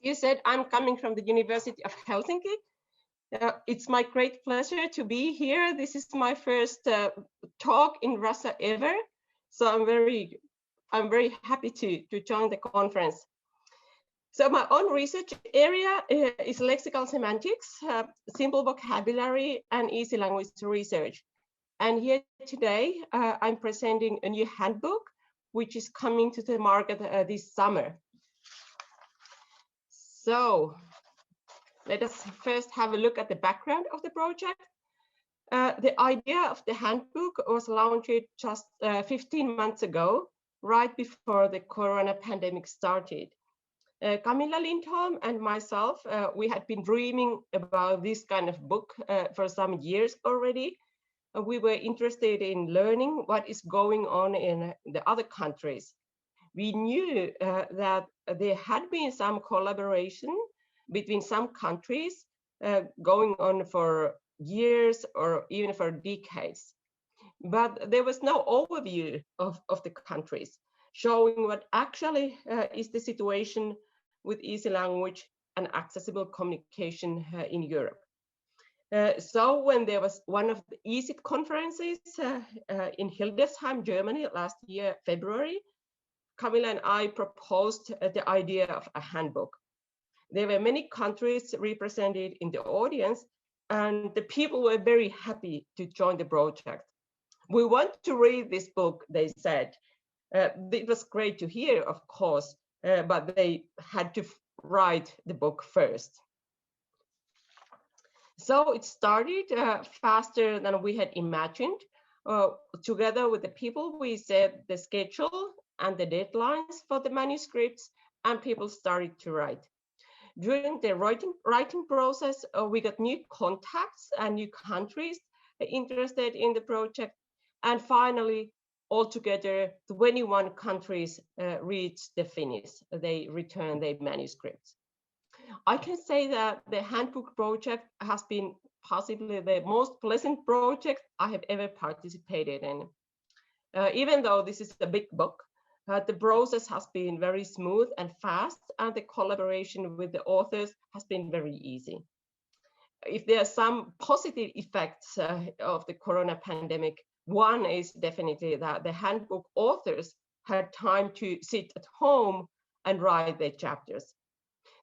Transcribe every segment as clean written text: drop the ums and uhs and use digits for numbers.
you said, I'm coming from the University of Helsinki. It's my great pleasure to be here. This is my first talk in Russia ever, so I'm very happy to join the conference. So my own research area is lexical semantics, simple vocabulary, and easy language research. And here today, I'm presenting a new handbook, which is coming to the market this summer. So let us first have a look at the background of the project. The idea of the handbook was launched just 15 months ago, right before the corona pandemic started. Camilla Lindholm and myself, we had been dreaming about this kind of book for some years already. We were interested in learning what is going on in the other countries. We knew that there had been some collaboration between some countries going on for years or even for decades. But there was no overview of the countries showing what actually is the situation with easy language and accessible communication in Europe. So when there was one of the EASY conferences in Hildesheim, Germany last year, February, Camilla and I proposed the idea of a handbook. There were many countries represented in the audience, and the people were very happy to join the project. We want to read this book, they said. It was great to hear, of course, but they had to write the book first. So it started faster than we had imagined. Together with the people, we set the schedule and the deadlines for the manuscripts, and people started to write. During the writing process, we got new contacts and new countries interested in the project. And finally, altogether, 21 countries reached the finish. They returned their manuscripts. I can say that the handbook project has been possibly the most pleasant project I have ever participated in. Even though this is a big book, the process has been very smooth and fast, and the collaboration with the authors has been very easy. If there are some positive effects of the corona pandemic, one is definitely that the handbook authors had time to sit at home and write their chapters.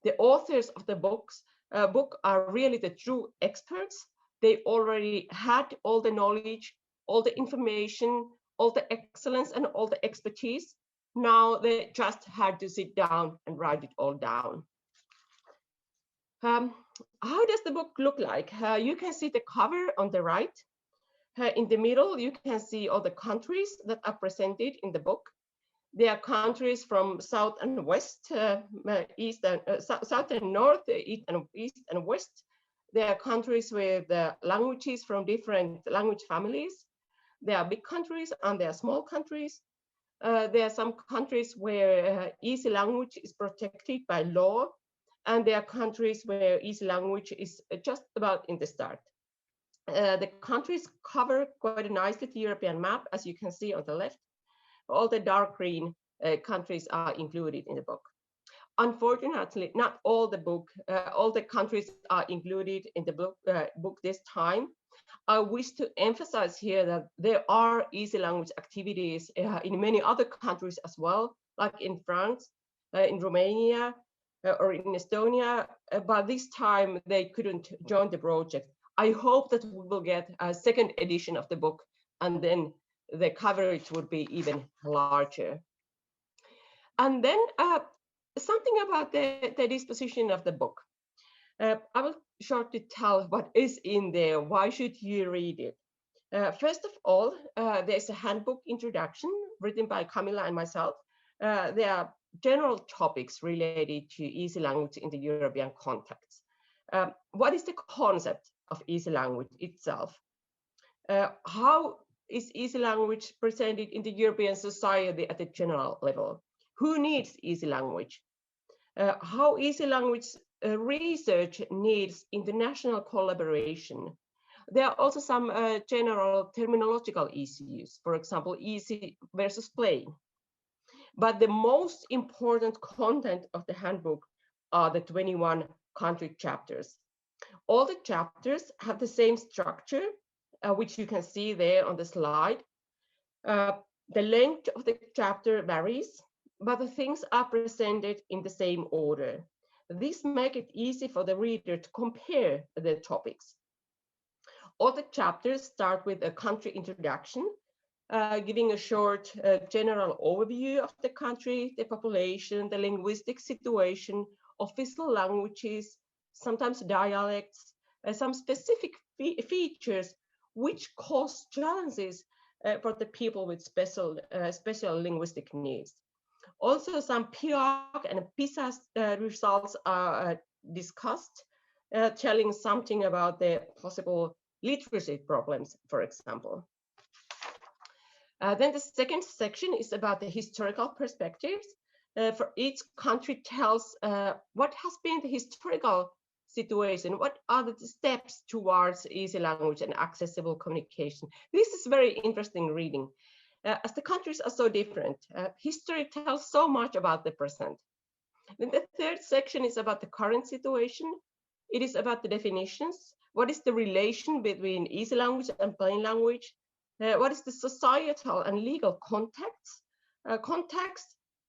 The authors of the book are really the true experts. They already had all the knowledge, all the information, all the excellence, and all the expertise. Now they just had to sit down and write it all down. How does the book look like? You can see the cover on the right. In the middle, you can see all the countries that are presented in the book. There are countries from south and west, south and north, east and west. There are countries with languages from different language families. There are big countries and there are small countries. There are some countries where easy language is protected by law, and there are countries where easy language is just about in the start. The countries cover quite nicely the European map, as you can see on the left. All the dark green countries are included in the book. Unfortunately, not all the countries are included in the book this time. I wish to emphasize here that there are easy language activities in many other countries as well, like in France, in Romania, or in Estonia, but this time they couldn't join the project. I hope that we will get a second edition of the book, and then the coverage would be even larger. And then something about the disposition of the book. I will shortly tell what is in there. Why should you read it? First of all, there's a handbook introduction written by Camilla and myself. There are general topics related to easy language in the European context. What is the concept of easy language itself? How is easy language presented in the European society at the general level? Who needs easy language? How easy language research needs international collaboration. There are also some general terminological issues, for example, easy versus plain. But the most important content of the handbook are the 21 country chapters. All the chapters have the same structure, which you can see there on the slide. The length of the chapter varies, but the things are presented in the same order. This makes it easy for the reader to compare the topics. All the chapters start with a country introduction, giving a short general overview of the country, the population, the linguistic situation, official languages, sometimes dialects, some specific features which cause challenges for the people with special linguistic needs. Also, some PIAAC and PISA results are discussed, telling something about the possible literacy problems, for example. Then the second section is about the historical perspectives. For each country tells what has been the historical situation, what are the steps towards easy language and accessible communication. This is very interesting reading. As the countries are so different, history tells so much about the present. Then the third section is about the current situation. It is about the definitions. What is the relation between easy language and plain language? What is the societal and legal context?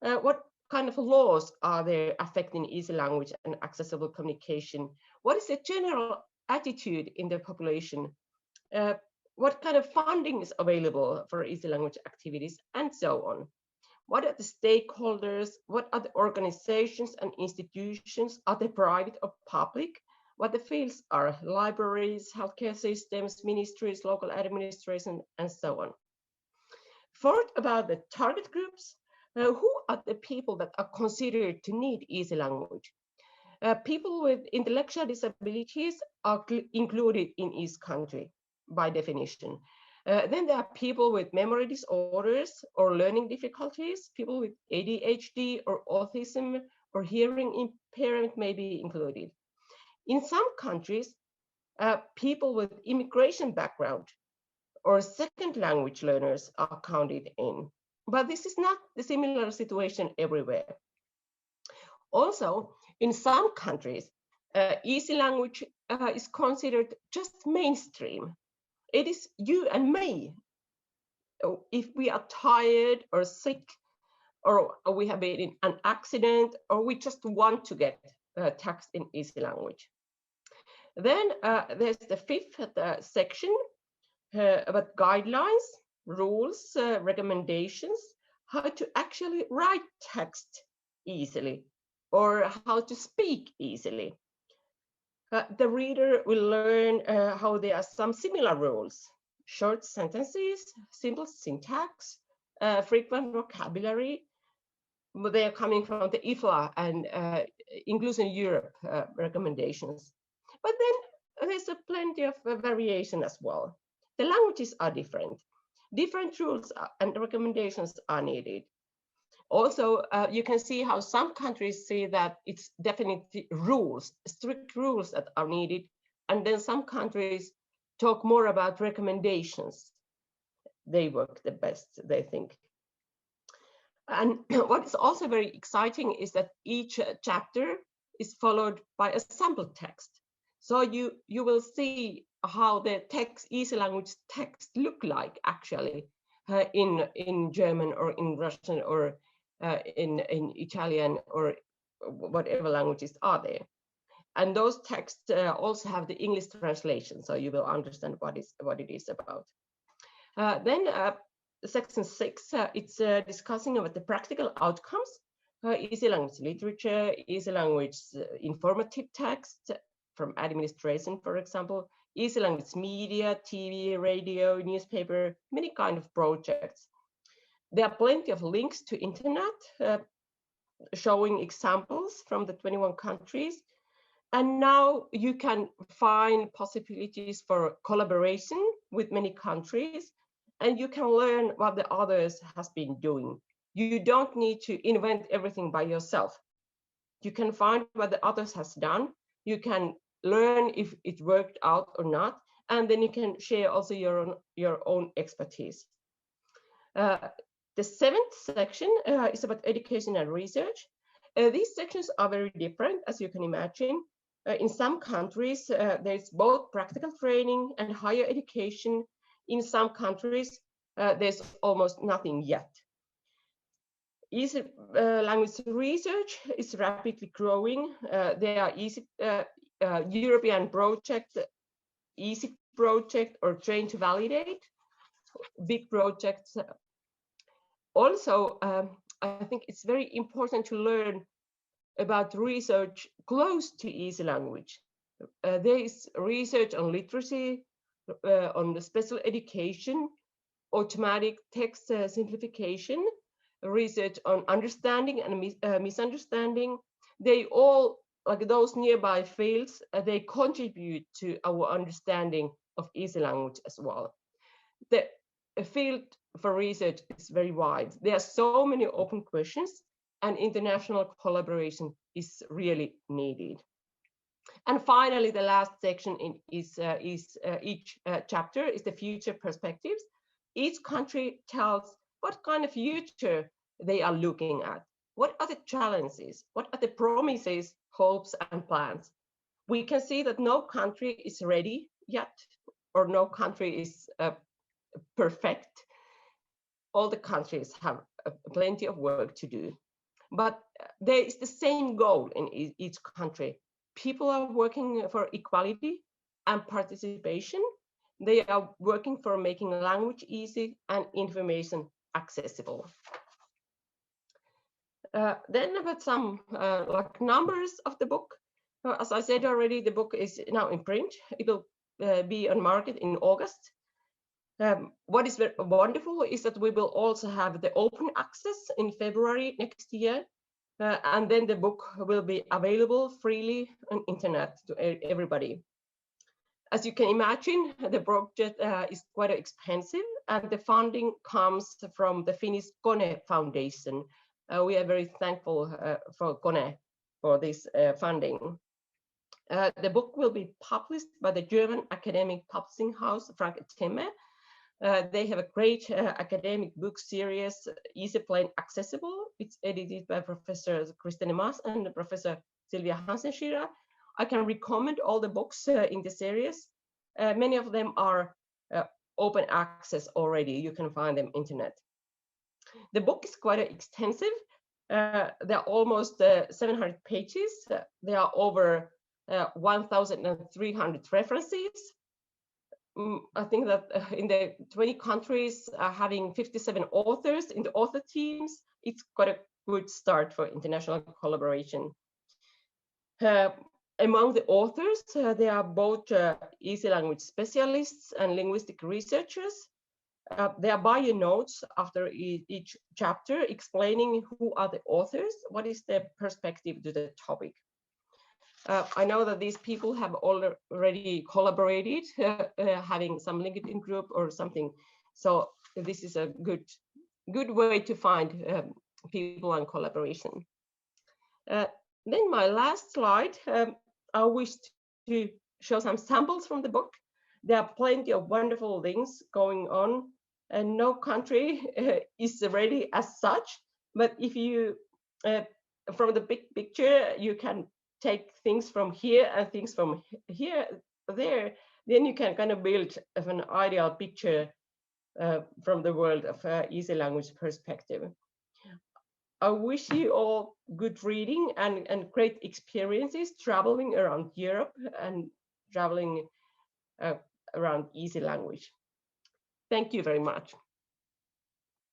What kind of laws are there affecting easy language and accessible communication? What is the general attitude in the population? What kind of funding is available for easy language activities, and so on? What are the stakeholders? What are the organizations and institutions? Are they private or public? What the fields are: libraries, healthcare systems, ministries, local administration, and so on. Fourth, about the target groups. Who are the people that are considered to need easy language? People with intellectual disabilities are included in each country by definition. Then there are people with memory disorders or learning difficulties. People with ADHD or autism or hearing impairment may be included. In some countries, people with immigration background or second language learners are counted in. But this is not the similar situation everywhere. Also, in some countries, easy language is considered just mainstream. It is you and me. If we are tired or sick, or we have been in an accident, or we just want to get text in easy language. Then there's the fifth section about guidelines, rules, recommendations, how to actually write text easily, or how to speak easily. The reader will learn how there are some similar rules: short sentences, simple syntax, frequent vocabulary. They are coming from the IFLA and Inclusion Europe recommendations. But then there's plenty of variation as well. The languages are different. Different rules and recommendations are needed. Also, you can see how some countries say that it's definitely rules, strict rules that are needed. And then some countries talk more about recommendations. They work the best, they think. And what is also very exciting is that each chapter is followed by a sample text. So you will see how the text, easy language text look like actually in German or in Russian or in Italian or whatever languages are there. And those texts also have the English translation, so you will understand what it is about. Then section 6, it's discussing about the practical outcomes, easy language literature, easy language informative text from administration, for example, easy language media, TV, radio, newspaper, many kind of projects. There are plenty of links to internet showing examples from the 21 countries. And now you can find possibilities for collaboration with many countries, and you can learn what the others has been doing. You don't need to invent everything by yourself. You can find what the others has done. You can learn if it worked out or not, and then you can share also your own expertise. The 7th section is about education and research. These sections are very different, as you can imagine. In some countries, there's both practical training and higher education. In some countries, there's almost nothing yet. Easy language research is rapidly growing. There are European projects, easy project or train to validate, big projects. Also, I think it's very important to learn about research close to easy language. There is research on literacy, on the special education, automatic text simplification, research on understanding and misunderstanding. They all, like those nearby fields, they contribute to our understanding of easy language as well. The field for research is very wide. There are so many open questions, and international collaboration is really needed. And finally, the last section is each chapter is the future perspectives. Each country tells what kind of future they are looking at. What are the challenges? What are the promises, hopes, and plans? We can see that no country is ready yet, or no country is perfect. All the countries have plenty of work to do. But there is the same goal in each country. People are working for equality and participation. They are working for making language easy and information accessible. Then about some like numbers of the book. As I said already, the book is now in print. It will be on market in August. What is very wonderful is that we will also have the open access in February next year. And then the book will be available freely on internet to everybody. As you can imagine, the project is quite expensive, and the funding comes from the Finnish Kone Foundation. We are very thankful for Kone for this funding. The book will be published by the German academic publishing house, Frank Temme. They have a great academic book series, Easy, Plain, Accessible. It's edited by Professor Christine Maas and Professor Sylvia Hansen-Schira. I can recommend all the books in the series. Many of them are open access already. You can find them internet. The book is quite extensive. There are almost 700 pages. There are over 1,300 references. I think that in the 20 countries, having 57 authors in the author teams, it's quite a good start for international collaboration. Among the authors, there are both easy language specialists and linguistic researchers. There are bio notes after each chapter explaining who are the authors, what is their perspective to the topic. I know that these people have already collaborated, having some LinkedIn group or something. So this is a good way to find people and collaboration. Then my last slide, I wish to show some samples from the book. There are plenty of wonderful things going on, and no country is ready as such. But if you, from the big picture, you can take things from here and things from here, there, then you can kind of build an ideal picture from the world of easy language perspective. I wish you all good reading and great experiences traveling around Europe and traveling around easy language. Thank you very much.